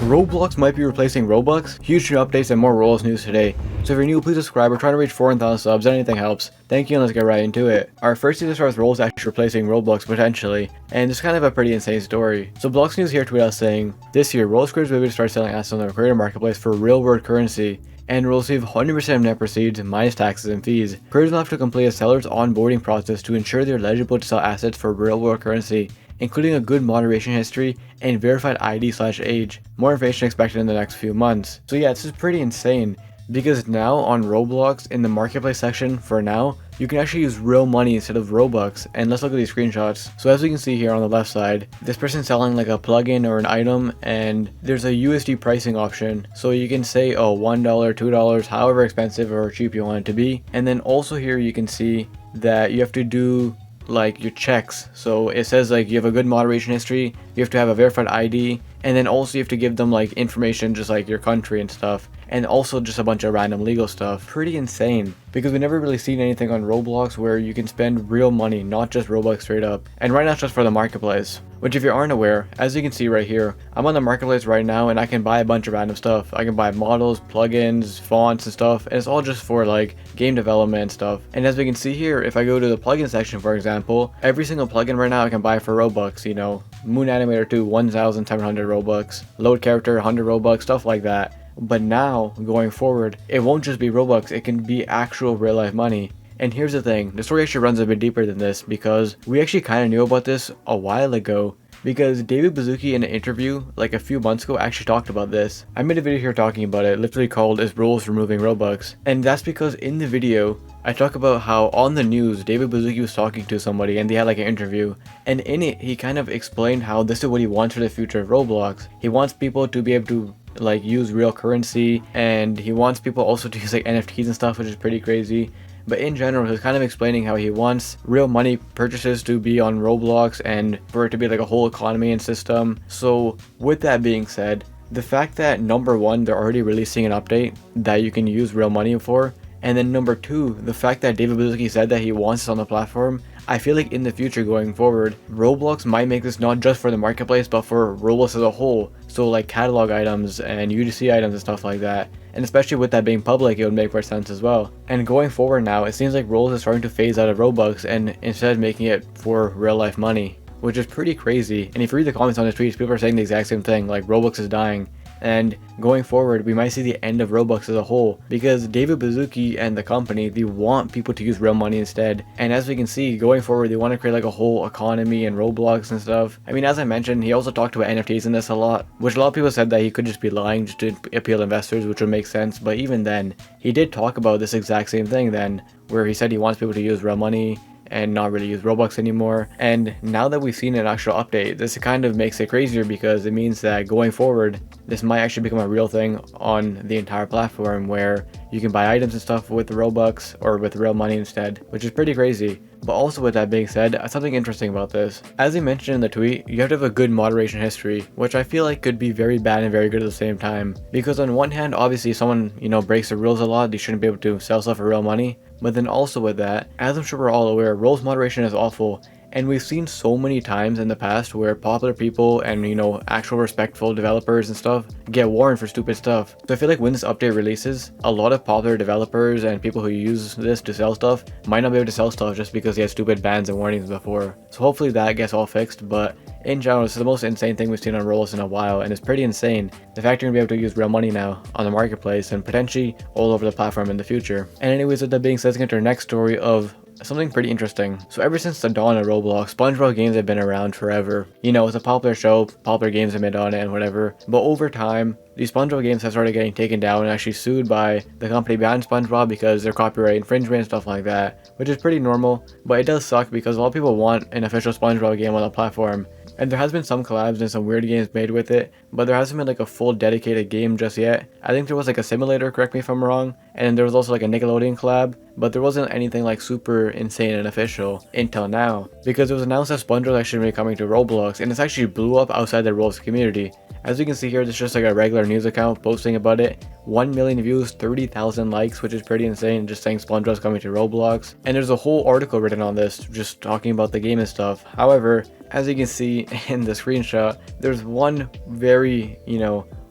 Roblox might be replacing Robux. Huge new updates and more Roblox news today. So if you're new, please subscribe. We're trying to reach 4,000 subs. Anything helps. Thank you, and let's get right into it. Our first news starts with Roblox actually replacing Roblox potentially, and it's kind of a pretty insane story. So Blox News here tweeted out saying, this year, Roblox creators will be able to start selling assets on their creator marketplace for real-world currency, and will receive 100% of net proceeds minus taxes and fees. Creators will have to complete a seller's onboarding process to ensure they're eligible to sell assets for real-world currency, including a good moderation history and verified ID/age. More information expected in the next few months. So yeah, this is pretty insane, because now on Roblox, in the marketplace section for now, you can actually use real money instead of Robux. And let's look at these screenshots. So as we can see here on the left side, this person's selling like a plugin or an item, and there's a USD pricing option. So you can say, oh, $1, $2, however expensive or cheap you want it to be. And then also here you can see that you have to do like your checks. So it says like you have a good moderation history, you have to have a verified ID, and then also you have to give them like information just like your country and stuff, and also just a bunch of random legal stuff. Pretty insane, because we've never really seen anything on Roblox where you can spend real money, not just Robux straight up. And right now it's just for the marketplace, which if you aren't aware, as you can see right here, I'm on the marketplace right now and I can buy a bunch of random stuff. I can buy models, plugins, fonts and stuff, and it's all just for like game development and stuff. And as we can see here, if I go to the plugin section, for example, every single plugin right now I can buy for Robux, you know, Moon Animator 2, 1,700 Robux, Load Character, 100 Robux, stuff like that. But now, going forward, it won't just be Robux, it can be actual real life money. And here's the thing, the story actually runs a bit deeper than this, because we actually kind of knew about this a while ago, because David Baszucki in an interview like a few months ago actually talked about this. I made a video here talking about it, literally called Is Roblox Removing Robux? And that's because in the video, I talk about how on the news, David Baszucki was talking to somebody and they had like an interview. And in it, he kind of explained how this is what he wants for the future of Roblox. He wants people to be able to like use real currency, and he wants people also to use like NFTs and stuff, which is pretty crazy. But in general, he's kind of explaining how he wants real money purchases to be on Roblox and for it to be like a whole economy and system. So with that being said, the fact that number one, they're already releasing an update that you can use real money for, and then number two, the fact that David Baszucki said that he wants this on the platform, I feel like in the future going forward, Roblox might make this not just for the marketplace, but for Roblox as a whole. So like catalog items and UGC items and stuff like that. And especially with that being public, it would make more sense as well. And going forward now, it seems like Roblox is starting to phase out of Robux and instead making it for real life money, which is pretty crazy. And if you read the comments on his tweets, people are saying the exact same thing, like Roblox is dying. And going forward, we might see the end of Roblox as a whole, because David Baszucki and the company, they want people to use real money instead. And as we can see, going forward, they want to create like a whole economy in Roblox and stuff. I mean, as I mentioned, he also talked about NFTs in this a lot, which a lot of people said that he could just be lying just to appeal investors, which would make sense. But even then, he did talk about this exact same thing then, where he said he wants people to use real money and not really use Robux anymore. And now that we've seen an actual update, this kind of makes it crazier, because it means that going forward, this might actually become a real thing on the entire platform, where you can buy items and stuff with Robux or with real money instead, which is pretty crazy. But also with that being said, something interesting about this. As he mentioned in the tweet, you have to have a good moderation history, which I feel like could be very bad and very good at the same time. Because on one hand, obviously if someone, you know, breaks the rules a lot, they shouldn't be able to sell stuff for real money. But then also with that, as I'm sure we're all aware, rules moderation is awful. And we've seen so many times in the past where popular people and, you know, actual respectful developers and stuff get warned for stupid stuff. So I feel like when this update releases, a lot of popular developers and people who use this to sell stuff might not be able to sell stuff just because they had stupid bans and warnings before. So hopefully that gets all fixed. But in general, this is the most insane thing we've seen on Roblox in a while, and it's pretty insane. The fact you're gonna be able to use real money now on the marketplace and potentially all over the platform in the future. And anyways, with that being said, let's get to our next story of something pretty interesting. So ever since the dawn of Roblox, Spongebob games have been around forever. You know, it's a popular show, popular games are made on it and whatever. But over time, these Spongebob games have started getting taken down and actually sued by the company behind Spongebob because they're copyright infringement and stuff like that, which is pretty normal. But it does suck because a lot of people want an official Spongebob game on the platform. And there has been some collabs and some weird games made with it, but there hasn't been like a full dedicated game just yet. I think there was like a simulator, correct me if I'm wrong, and there was also like a Nickelodeon collab, but there wasn't anything like super insane and official until now, because it was announced that SpongeBob actually going to be coming to Roblox, and it's actually blew up outside the Roblox community. As you can see here, this is just like a regular news account posting about it. 1 million views, 30,000 likes, which is pretty insane, just saying SpongeBob's coming to Roblox. And there's a whole article written on this, just talking about the game and stuff. However, as you can see in the screenshot, there's one very,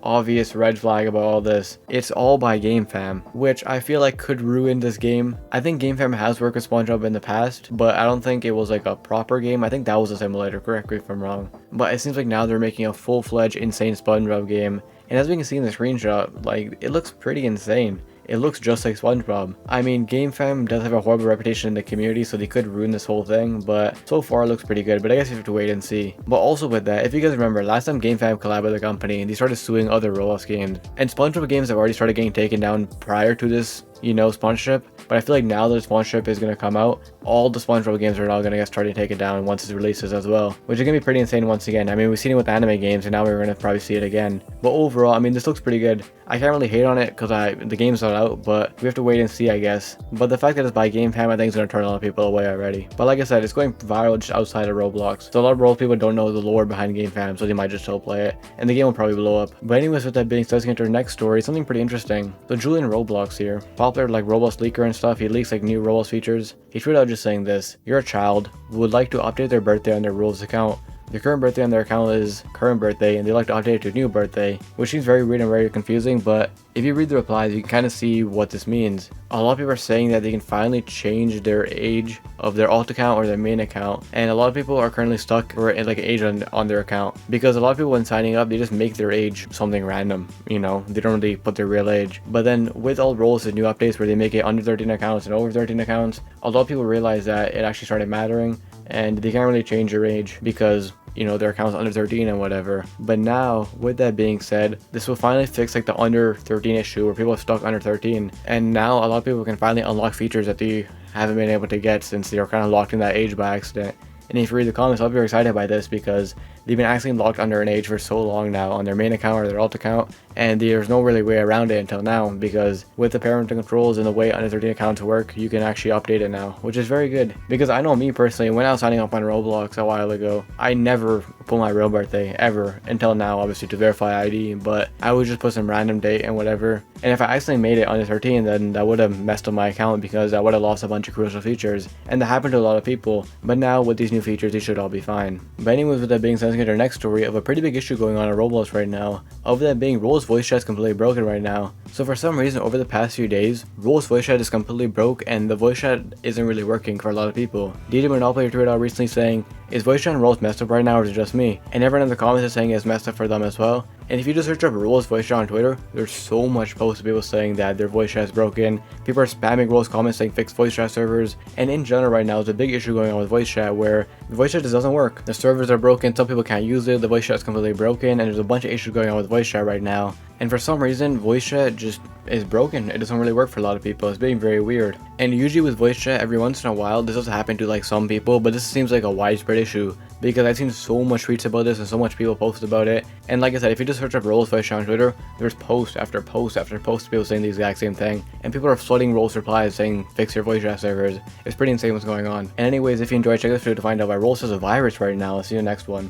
obvious red flag about all this. It's all by GameFam, which I feel like could ruin this game. I think GameFam has worked with Spongebob in the past, but I don't think it was like a proper game. I think that was a simulator, correct me if I'm wrong. But it seems like now they're making a full-fledged insane Spongebob game. And as we can see in the screenshot, like, it looks pretty insane. It looks just like SpongeBob. I mean, GameFam does have a horrible reputation in the community, so they could ruin this whole thing, but so far it looks pretty good, but I guess you have to wait and see. But also with that, if you guys remember, last time GameFam collabed with the company, they started suing other Roblox games, and SpongeBob games have already started getting taken down prior to this, you know, sponsorship. But I feel like now that the sponsorship is going to come out, all the SpongeBob games are now going to get started taken down once it releases as well, which is going to be pretty insane once again. I mean, we've seen it with anime games, and now we're going to probably see it again. But overall, I mean, this looks pretty good. I can't really hate on it because the game's not out, but we have to wait and see, I guess. But the fact that it's by GameFam, I think is going to turn a lot of people away already. But like I said, it's going viral just outside of Roblox, so a lot of Roblox people don't know the lore behind GameFam, so they might just still play it, and the game will probably blow up. But anyways, with that being said, let's get into our next story, something pretty interesting. So Julian Roblox here, popular like Roblox leaker and stuff, he leaks like new Roblox features. He tweeted out just saying this: "You're a child who would like to update their birthday on their Roblox account. Their current birthday on their account is current birthday, and they like to update it to new birthday," which seems very weird and very confusing, but if you read the replies, you can kind of see what this means. A lot of people are saying that they can finally change their age of their alt account or their main account, and a lot of people are currently stuck for like an age on their account, because a lot of people when signing up, they just make their age something random, you know, they don't really put their real age. But then with all Roblox and new updates where they make it under 13 accounts and over 13 accounts, a lot of people realize that it actually started mattering, and they can't really change their age because, you know, their account's under 13 and whatever. But now, with that being said, this will finally fix like the under 13 issue where people are stuck under 13, and now a lot of people can finally unlock features that they haven't been able to get since they were kind of locked in that age by accident. And if you read the comments, I'll be very excited by this because they've been actually locked under an age for so long now on their main account or their alt account, and there's no really way around it until now, because with the parental controls and the way under 13 accounts work, you can actually update it now, which is very good. Because I know me personally, when I was signing up on Roblox a while ago, I never put my real birthday ever until now, obviously to verify ID, but I would just put some random date and whatever. And if I accidentally made it under 13, then that would have messed up my account because I would have lost a bunch of crucial features, and that happened to a lot of people. But now with these new features, they should all be fine. But anyways, with that being said, let's get to our next story of a pretty big issue going on in Roblox right now. Of that being, Roblox voice chat is completely broken right now. So for some reason, over the past few days, Roblox voice chat is completely broke, and the voice chat isn't really working for a lot of people. DJ Monopoly tweeted out recently saying, "Is voice chat in Roblox messed up right now, or is it just me?" And everyone in the comments is saying it's messed up for them as well. And if you just search up Roblox voice chat on Twitter, there's so much posts of people saying that their voice chat is broken. People are spamming Roblox comments saying fix voice chat servers. And in general right now, there's a big issue going on with voice chat where the voice chat just doesn't work. The servers are broken, some people can't use it, the voice chat is completely broken, and there's a bunch of issues going on with voice chat right now. And for some reason, voice chat just is broken. It doesn't really work for a lot of people. It's being very weird. And usually with voice chat, every once in a while, this does happen to like some people, but this seems like a widespread issue because I've seen so much tweets about this and so much people post about it. And like I said, if you just search up Roblox voice chat on Twitter, there's post after post after post of people saying the exact same thing. And people are flooding Roblox replies saying fix your voice chat servers. It's pretty insane what's going on. And anyways, if you enjoyed, check this video to find out why Roblox has a virus right now. I'll see you in the next one.